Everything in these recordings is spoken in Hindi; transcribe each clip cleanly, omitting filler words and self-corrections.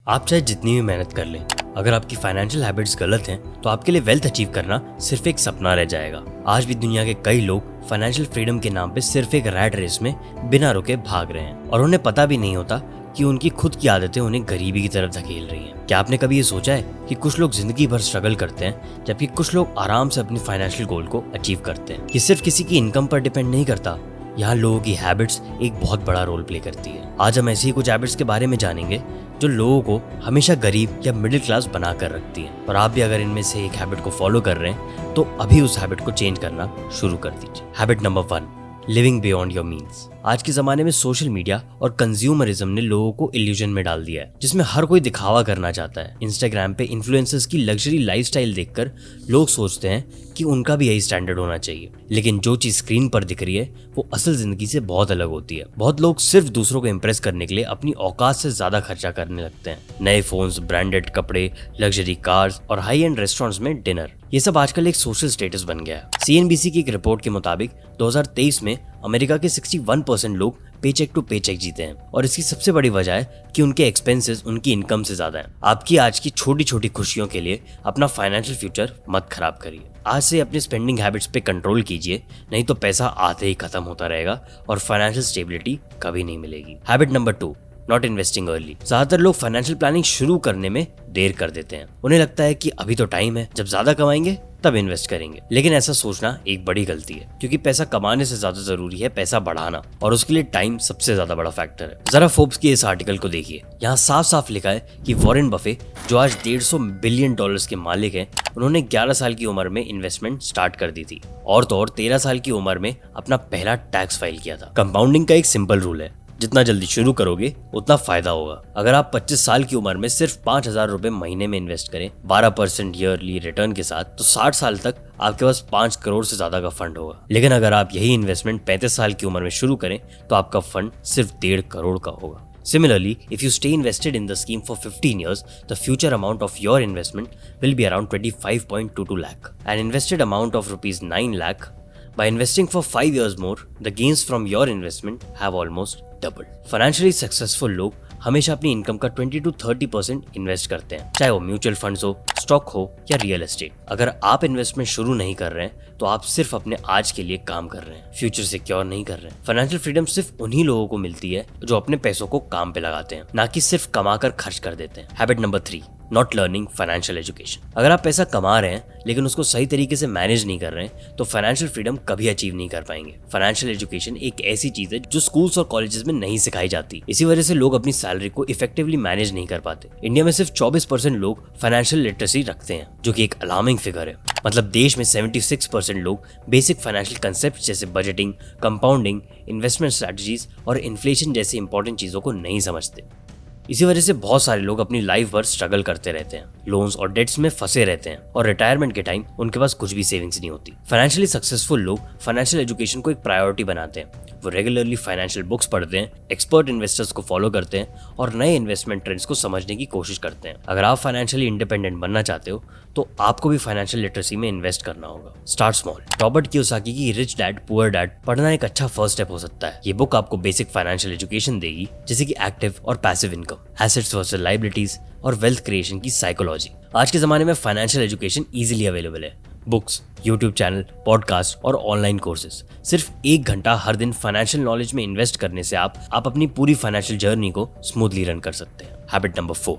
आप चाहे जितनी भी मेहनत कर लें, अगर आपकी फाइनेंशियल हैबिट्स गलत हैं तो आपके लिए वेल्थ अचीव करना सिर्फ एक सपना रह जाएगा। आज भी दुनिया के कई लोग फाइनेंशियल फ्रीडम के नाम पे सिर्फ एक रैट रेस में बिना रुके भाग रहे हैं और उन्हें पता भी नहीं होता कि उनकी खुद की आदतें उन्हें गरीबी की तरफ धकेल रही हैं। क्या आपने कभी ये सोचा है कि कुछ लोग जिंदगी भर स्ट्रगल करते हैं जबकि कुछ लोग आराम से अपनी फाइनेंशियल गोल को अचीव करते हैं? ये सिर्फ किसी की इनकम पर डिपेंड नहीं करता, यहाँ लोगों की हैबिट्स एक बहुत बड़ा रोल प्ले करती है। आज हम ऐसी ही कुछ हैबिट्स के बारे में जानेंगे जो लोगों को हमेशा गरीब या मिडिल क्लास बना कर रखती है। और आप भी अगर इनमें से एक हैबिट को फॉलो कर रहे हैं तो अभी उस हैबिट को चेंज करना शुरू कर दीजिए। Habit number 1, living beyond your means. आज के जमाने में सोशल मीडिया और कंज्यूमरिज्म ने लोगों को इल्यूजन में डाल दिया है, जिसमें हर कोई दिखावा करना चाहता है। इंस्टाग्राम पे इन्फ्लुएंसर्स की लग्जरी लाइफस्टाइल देखकर लोग सोचते हैं कि उनका भी यही स्टैंडर्ड होना चाहिए, लेकिन जो चीज स्क्रीन पर दिख रही है वो असल जिंदगी से बहुत अलग होती है। बहुत लोग सिर्फ दूसरों को इम्प्रेस करने के लिए अपनी औकात से ज्यादा खर्चा करने लगते हैं। नए फोन्स, ब्रांडेड कपड़े, लग्जरी कार्स और हाई एंड रेस्टोरेंट्स में डिनर, ये सब आजकल एक सोशल स्टेटस बन गया है। CNBC की एक रिपोर्ट के मुताबिक 2023 में अमेरिका के 61% लोग पेचेक टू पेचेक जीते हैं और इसकी सबसे बड़ी वजह है कि उनके एक्सपेंसेस उनकी इनकम से ज्यादा हैं। आपकी आज की छोटी छोटी खुशियों के लिए अपना फाइनेंशियल फ्यूचर मत खराब करिए। आज से अपने स्पेंडिंग हैबिट्स पे कंट्रोल कीजिए, नहीं तो पैसा आते ही खत्म होता रहेगा और फाइनेंशियल स्टेबिलिटी कभी नहीं मिलेगी। Habit number 2, not investing early. ज्यादातर लोग फाइनेंशियल प्लानिंग शुरू करने में देर कर देते हैं। उन्हें लगता है कि अभी तो टाइम है, जब ज्यादा कमाएंगे तब इन्वेस्ट करेंगे। लेकिन ऐसा सोचना एक बड़ी गलती है, क्योंकि पैसा कमाने से ज्यादा जरूरी है पैसा बढ़ाना, और उसके लिए टाइम सबसे ज्यादा बड़ा फैक्टर है। जरा फोर्ब्स के इस आर्टिकल को देखिए। यहाँ साफ साफ लिखा है कि वॉरेन बफे, जो आज $150 बिलियन के मालिक हैं, उन्होंने 11 साल की उम्र में इन्वेस्टमेंट स्टार्ट कर दी थी और तो और 13 साल की उम्र में अपना पहला टैक्स फाइल किया था। कंपाउंडिंग का एक सिंपल रूल है, जितना जल्दी शुरू करोगे उतना फायदा होगा। अगर आप 25 साल की उम्र में सिर्फ 5,000 रुपए महीने में इन्वेस्ट करें 12% ईयरली रिटर्न के साथ, तो 60 साल तक आपके पास 5 करोड़ से ज्यादा का फंड होगा। लेकिन अगर आप यही इन्वेस्टमेंट 35 साल की उम्र में शुरू करें तो आपका फंड सिर्फ 1.5 करोड़ का होगा। Similarly, if you stay invested in the scheme for 15 years, the future amount of your investment will be around 25.22 lakh. An invested amount of rupees 9 lakh. By investing for 5 years more, the gains from your investment have almost doubled. Financially successful लोग हमेशा अपनी इनकम का 20 to 30% इन्वेस्ट करते हैं, चाहे वो म्यूचुअल फंड्स हो, स्टॉक हो या रियल एस्टेट। अगर आप इन्वेस्टमेंट शुरू नहीं कर रहे हैं तो आप सिर्फ अपने आज के लिए काम कर रहे हैं, फ्यूचर सिक्योर नहीं कर रहे हैं। फाइनेंशियल फ्रीडम सिर्फ उन्हीं लोगों को मिलती है जो अपने पैसों को काम पे लगाते हैं, ना कि सिर्फ कमाकर खर्च कर देते हैं। Habit number 3, not learning financial education. अगर आप पैसा कमा रहे हैं लेकिन उसको सही तरीके से मैनेज नहीं कर रहे हैं तो फाइनेंशियल फ्रीडम कभी अचीव नहीं कर पाएंगे। फाइनेंशियल एजुकेशन एक ऐसी चीज है जो स्कूल्स और कॉलेजेस में नहीं सिखाई जाती। इसी वजह से लोग अपनी सैलरी को इफेक्टिवली मैनेज नहीं कर पाते। इंडिया में सिर्फ 24% लोग फाइनेंशियल लिटरेसी रखते हैं, जो कि एक अलार्मिंग फिगर है। मतलब देश में 76% लोग बेसिक फाइनेंशियल कंसेप्ट जैसे बजटिंग, कंपाउंडिंग, इन्वेस्टमेंट स्ट्रेटजीज और इन्फ्लेशन जैसी इंपॉर्टेंट चीजों को नहीं समझते। इसी वजह से बहुत सारे लोग अपनी लाइफ भर स्ट्रगल करते रहते हैं, लोन्स और डेट्स में फंसे रहते हैं और रिटायरमेंट के टाइम उनके पास कुछ भी सेविंग्स नहीं होती। फाइनेंशियली सक्सेसफुल लोग फाइनेंशियल एजुकेशन को एक प्रायोरिटी बनाते हैं। वो रेगुलरली फाइनेंशियल बुक्स पढ़ते हैं, एक्सपर्ट इन्वेस्टर्स को फॉलो करते हैं और नए इन्वेस्टमेंट ट्रेंड्स को समझने की कोशिश करते हैं। अगर आप फाइनेंशियली इंडिपेंडेंट बनना चाहते हो तो आपको भी फाइनेंशियल लिटरेसी में इन्वेस्ट करना होगा। Start small. रॉबर्ट कियोसाकी की रिच डैड पुअर डैड पढ़ना एक अच्छा फर्स्ट स्टेप हो सकता है। ये बुक आपको बेसिक फाइनेंशियल एजुकेशन देगी, जैसे कि एक्टिव और passive income, assets versus liabilities और वेल्थ क्रिएशन की साइकोलॉजी। आज के जमाने में फाइनेंशियल एजुकेशन इजीली अवेलेबल है। बुक्स, यूट्यूब चैनल, पॉडकास्ट और ऑनलाइन कोर्सेज। सिर्फ 1 घंटा हर दिन फाइनेंशियल नॉलेज में इन्वेस्ट करने से आप अपनी पूरी फाइनेंशियल जर्नी को स्मूथली रन कर सकते हैं। Habit number 4,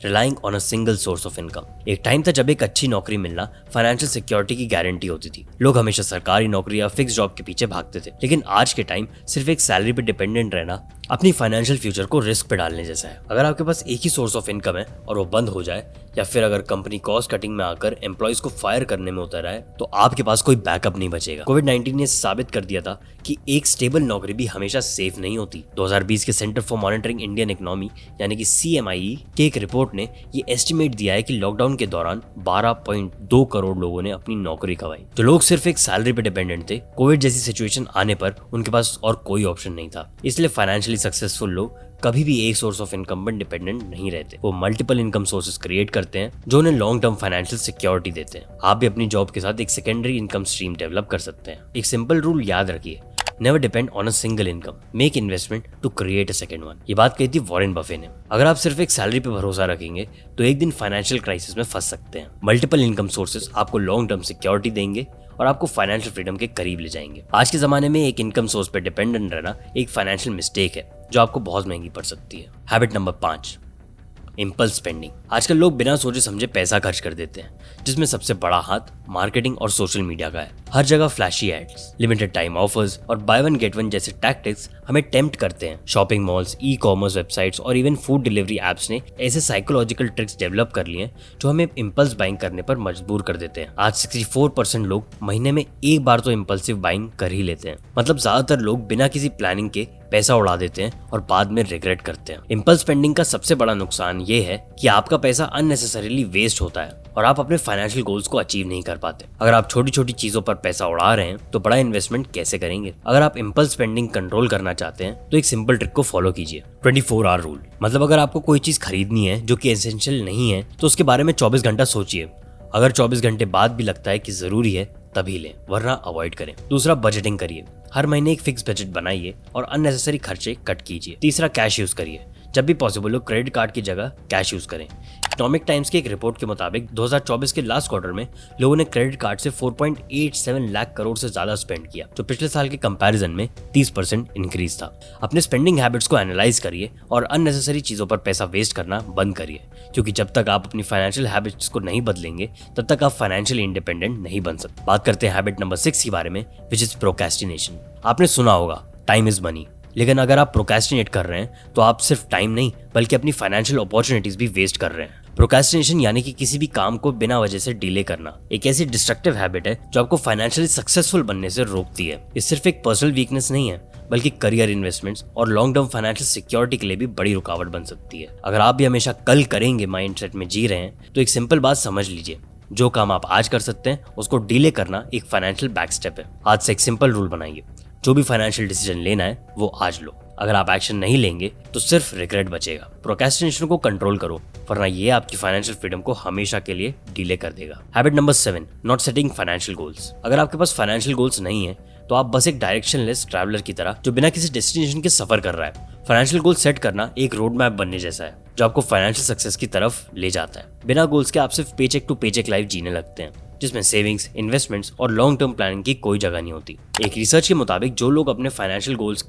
relying on a single source of income. एक टाइम था जब एक अच्छी नौकरी मिलना फाइनेंशियल सिक्योरिटी की गारंटी होती थी। लोग हमेशा सरकारी नौकरी या फिक्स जॉब के पीछे भागते थे, लेकिन आज के टाइम सिर्फ एक सैलरी पे डिपेंडेंट रहना अपनी फाइनेंशियल फ्यूचर को रिस्क पे डालने जैसा है। अगर आपके पास एक ही सोर्स ऑफ इनकम है और वो बंद हो जाए, या फिर अगर कंपनी कॉस्ट कटिंग में आकर एम्प्लॉइज को फायर करने में उतर आए, तो आपके पास कोई बैकअप नहीं बचेगा। कोविड-19 ने साबित कर दिया था कि एक स्टेबल नौकरी भी हमेशा सेफ नहीं होती। 2020 के centre for monitoring Indian economy यानी कि CMIE के एक रिपोर्ट ने ये एस्टिमेट दिया है कि लॉकडाउन के दौरान 12.2 करोड़ लोगों ने अपनी नौकरी गंवाई। जो लोग सिर्फ एक सैलरी पे डिपेंडेंट थे, कोविड जैसी सिचुएशन आने पर उनके पास और कोई ऑप्शन नहीं था। इसलिए फाइनेंशियली सक्सेसफुल लोग कभी भी एक सोर्स ऑफ इनकम पर डिपेंडेंट नहीं रहते। वो मल्टीपल इनकम सोर्सेज क्रिएट करते हैं जो उन्हें लॉन्ग टर्म फाइनेंशियल सिक्योरिटी देते हैं। आप भी अपनी जॉब के साथ एक सेकेंडरी इनकम स्ट्रीम डेवलप कर सकते हैं। एक सिंपल रूल याद रखिए, never depend on a single income, make investment to create a second one. ये बात कही थी वॉरेन बफे ने। अगर आप सिर्फ एक सैलरी पे भरोसा रखेंगे तो एक दिन फाइनेंशियल क्राइसिस में फंस सकते हैं। मल्टीपल इनकम सोर्सेज आपको लॉन्ग टर्म सिक्योरिटी देंगे और आपको फाइनेंशियल फ्रीडम के करीब ले जाएंगे। आज के जमाने में एक इनकम सोर्स पर डिपेंडेंट रहना एक फाइनेंशियल मिस्टेक है जो आपको बहुत महंगी पड़ सकती है। Habit number 5, impulse spending. आजकल लोग बिना सोचे समझे पैसा खर्च कर देते हैं, जिसमें सबसे बड़ा हाथ मार्केटिंग और सोशल मीडिया का है। हर जगह flashy ads, limited time offers और बाय वन गेट वन जैसे टैक्टिक्स हमें टेम्प्ट करते हैं। Shopping malls, e commerce websites और इवन फूड डिलीवरी एप्स ने ऐसे साइकोलॉजिकल ट्रिक्स डेवलप कर लिए हैं जो हमें इम्पल्स बाइंग करने पर मजबूर कर देते हैं। आज 64% लोग महीने में एक बार तो इम्पल्सिव बाइंग कर ही लेते हैं। मतलब ज्यादातर लोग बिना किसी प्लानिंग के पैसा उड़ा देते हैं और बाद में रिग्रेट करते हैं। इम्पल्स स्पेंडिंग का सबसे बड़ा नुकसान ये है कि आपका पैसा अननेसेसरीली वेस्ट होता है और आप अपने फाइनेंशियल गोल्स को अचीव नहीं कर पाते। अगर आप छोटी छोटी चीजों पर पैसा उड़ा रहे हैं तो बड़ा इन्वेस्टमेंट कैसे करेंगे? अगर आप इम्पल्स स्पेंडिंग कंट्रोल करना चाहते हैं तो एक सिंपल ट्रिक को फॉलो कीजिए, 24 आवर रूल। मतलब अगर आपको कोई चीज खरीदनी है जो कि एसेंशियल नहीं है तो उसके बारे में 24 घंटा सोचिए। अगर 24 घंटे बाद भी लगता है कि जरूरी है तभी लें, वरना अवॉइड करें। दूसरा, बजटिंग करिए। हर महीने एक फिक्स बजट बनाइए और अननेसेसरी खर्चे कट कीजिए। तीसरा, कैश यूज करिए। जब भी पॉसिबल हो क्रेडिट कार्ड की जगह कैश यूज करें। इकोनॉमिक टाइम्स की एक रिपोर्ट के मुताबिक 2024 के लास्ट क्वार्टर में लोगों ने क्रेडिट कार्ड से 4.87 लाख करोड़ से ज्यादा स्पेंड किया, जो पिछले साल के कंपैरिजन में 30% इंक्रीज था। अपने स्पेंडिंग हैबिट्स को एनालाइज करिए और अननेसेसरी चीजों पर पैसा वेस्ट करना बंद करिए, क्योंकि जब तक आप अपनी फाइनेंशियल हैबिट्स को नहीं बदलेंगे तब तक आप फाइनेंशियली इंडिपेंडेंट नहीं बन सकते। बात करते हैं हैबिट नंबर 6 के बारे में, विच इज प्रोक्रेस्टिनेशन। आपने सुना होगा टाइम इज मनी, लेकिन अगर आप प्रोक्रेस्टिनेट कर रहे हैं तो आप सिर्फ टाइम नहीं बल्कि अपनी फाइनेंशियल अपॉर्चुनिटीज भी वेस्ट कर रहे हैं। प्रोक्रेस्टिनेशन यानी कि किसी भी काम को बिना वजह से डिले करना एक ऐसी डिस्ट्रक्टिव हैबिट है जो आपको फाइनेंशियली सक्सेसफुल बनने से रोकती है। ये सिर्फ एक पर्सनल वीकनेस नहीं है बल्कि करियर, इन्वेस्टमेंट्स और लॉन्ग टर्म फाइनेंशियल सिक्योरिटी के लिए भी बड़ी रुकावट बन सकती है। अगर आप भी हमेशा कल करेंगे माइंडसेट में जी रहे हैं तो एक सिंपल बात समझ लीजिए, जो काम आप आज कर सकते हैं उसको डिले करना एक फाइनेंशियल बैक स्टेप है। आज से एक सिंपल रूल बनाइए, जो भी फाइनेंशियल डिसीजन लेना है वो आज लो। अगर आप एक्शन नहीं लेंगे तो सिर्फ रिग्रेट बचेगा। प्रोक्रेस्टिनेशन को कंट्रोल करो, वरना ये आपकी फाइनेंशियल फ्रीडम को हमेशा के लिए डिले कर देगा। Habit number 7, not setting financial goals. अगर आपके पास फाइनेंशियल गोल्स नहीं है तो आप बस एक डायरेक्शनलेस ट्रैवलर की तरह जो बिना किसी डेस्टिनेशन के सफर कर रहा है। फाइनेंशियल गोल सेट करना एक रोड मैप बनने जैसा है जो आपको फाइनेंशियल सक्सेस की तरफ ले जाता है। बिना गोल्स के आप सिर्फ पेचेक टू पेचेक लाइफ जीने लगते हैं, जिसमें सेविंग्स, इन्वेस्टमेंट्स और लॉन्ग टर्म प्लानिंग की कोई जगह नहीं होती। एक रिसर्च के मुताबिक जो लोग अपने फाइनेंशियल गोल्स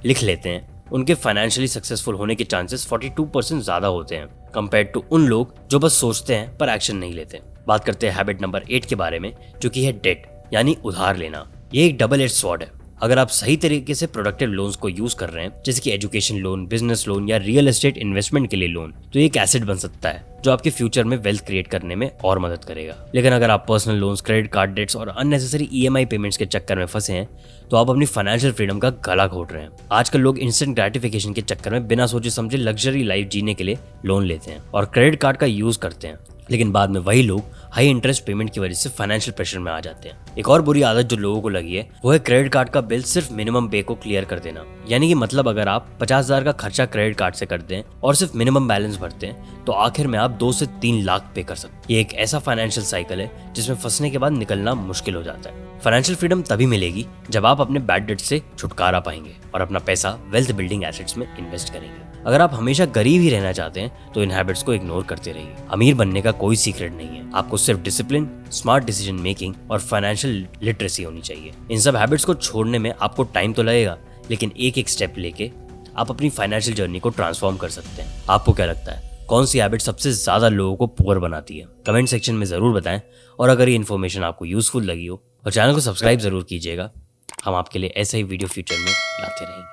लिख लेते हैं उनके फाइनेंशियली सक्सेसफुल होने के चांसेस 42% ज्यादा होते हैं कंपेयर टू उन लोग जो बस सोचते हैं पर एक्शन नहीं लेते। बात करते हैं हैबिट नंबर 8 के बारे में, जो कि है डेट यानी उधार लेना। ये एक डबल एज स्वॉर्ड है। अगर आप सही तरीके से प्रोडक्टिव लोन्स को यूज कर रहे हैं, जैसे कि एजुकेशन लोन, बिजनेस लोन या रियल एस्टेट इन्वेस्टमेंट के लिए लोन, तो ये एक एसेट बन सकता है जो आपके फ्यूचर में वेल्थ क्रिएट करने में और मदद करेगा। लेकिन अगर आप personal loans, credit card debts और अननेसेसरी EMI पेमेंट्स के चक्कर में फंसे हैं तो आप अपनी फाइनेंशियल फ्रीडम का गला घोट रहे हैं। आजकल लोग इंस्टेंट ग्रेटिफिकेशन के चक्कर में बिना सोचे समझे लग्जरी लाइफ जीने के लिए लोन लेते हैं और क्रेडिट कार्ड का यूज करते हैं, लेकिन बाद में वही लोग हाई इंटरेस्ट पेमेंट की वजह से फाइनेंशियल प्रेशर में आ जाते हैं। एक और बुरी आदत जो लोगों को लगी है वो है क्रेडिट कार्ड का बिल सिर्फ मिनिमम पे को क्लियर कर देना। यानी कि मतलब अगर आप 50,000 का खर्चा क्रेडिट कार्ड से करते हैं और सिर्फ मिनिमम बैलेंस भरते हैं तो आखिर में आप 2 से 3 लाख पे कर सकते हैं। ये एक ऐसा फाइनेंशियल साइकिल है जिसमें फंसने के बाद निकलना मुश्किल हो जाता है। फाइनेंशियल फ्रीडम तभी मिलेगी जब आप अपने बैड डेट से छुटकारा पाएंगे और अपना पैसा वेल्थ बिल्डिंग एसेट्स में इन्वेस्ट करेंगे। अगर आप हमेशा गरीब ही रहना चाहते हैं तो इन हैबिट्स को इग्नोर करते रहिए। अमीर बनने का कोई सीक्रेट नहीं है, आपको सिर्फ डिसिप्लिन, स्मार्ट डिसीजन मेकिंग और फाइनेंशियल लिटरेसी होनी चाहिए। इन सब हैबिट्स को छोड़ने में आपको टाइम तो लगेगा, लेकिन एक एक स्टेप लेके आप अपनी फाइनेंशियल जर्नी को ट्रांसफॉर्म कर सकते हैं। आपको क्या लगता है, कौन सी हैबिट सबसे ज्यादा लोगों को पुअर बनाती है? कमेंट सेक्शन में जरूर बताएं। और अगर ये इन्फॉर्मेशन आपको यूजफुल लगी हो और चैनल को सब्सक्राइब जरूर कीजिएगा। हम आपके लिए ऐसा ही वीडियो फ्यूचर में लाते रहेंगे।